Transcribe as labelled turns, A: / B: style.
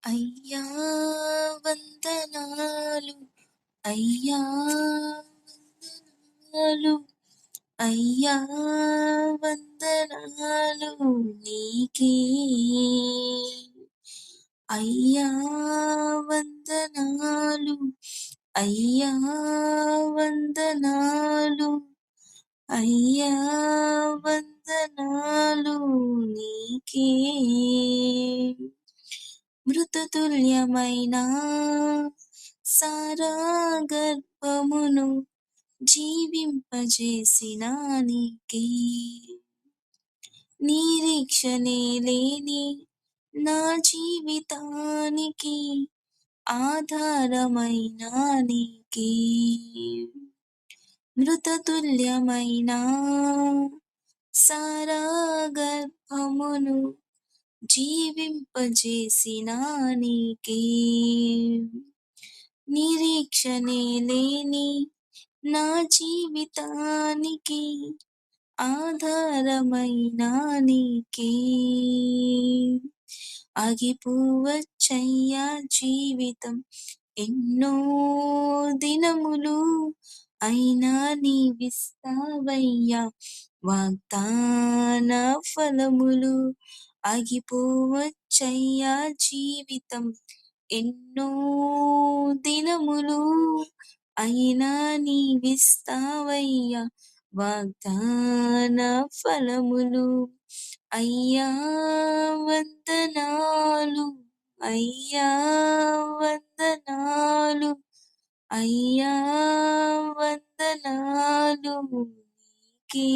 A: అయ్యా వందనాలు అయ్యా వందనాలు అయ్యా వందనాలు నీకే అయ్యా వందనాలు అయ్యా వందనాలు అయ్యా వందనాలు నీకే మృతతుల్యమైన సారాగర్భమును జీవింపజేసిన నీకే నిరీక్షణే లేని నా జీవితానికి ఆధారమైన నీకే మృతతుల్యమైన సారాగర్భమును జీవింపజేసిన నీకే నిరీక్షణే లేని నా జీవితానికి ఆధారమైన నీకే ఆగిపోవచ్చయ్యా జీవితం ఎన్నో దినములు అయినా నీవిస్తావయ్యా వాగ్దాన ఫలములు ఆగిపోవచ్చయ్యా జీవితం ఎన్నో దినములు అయినా నీవిస్తావయ్యా వాగ్దాన ఫలములు అయ్యా వందనాలు అయ్యా వందనాలు అయ్యా వందనాలు నీకే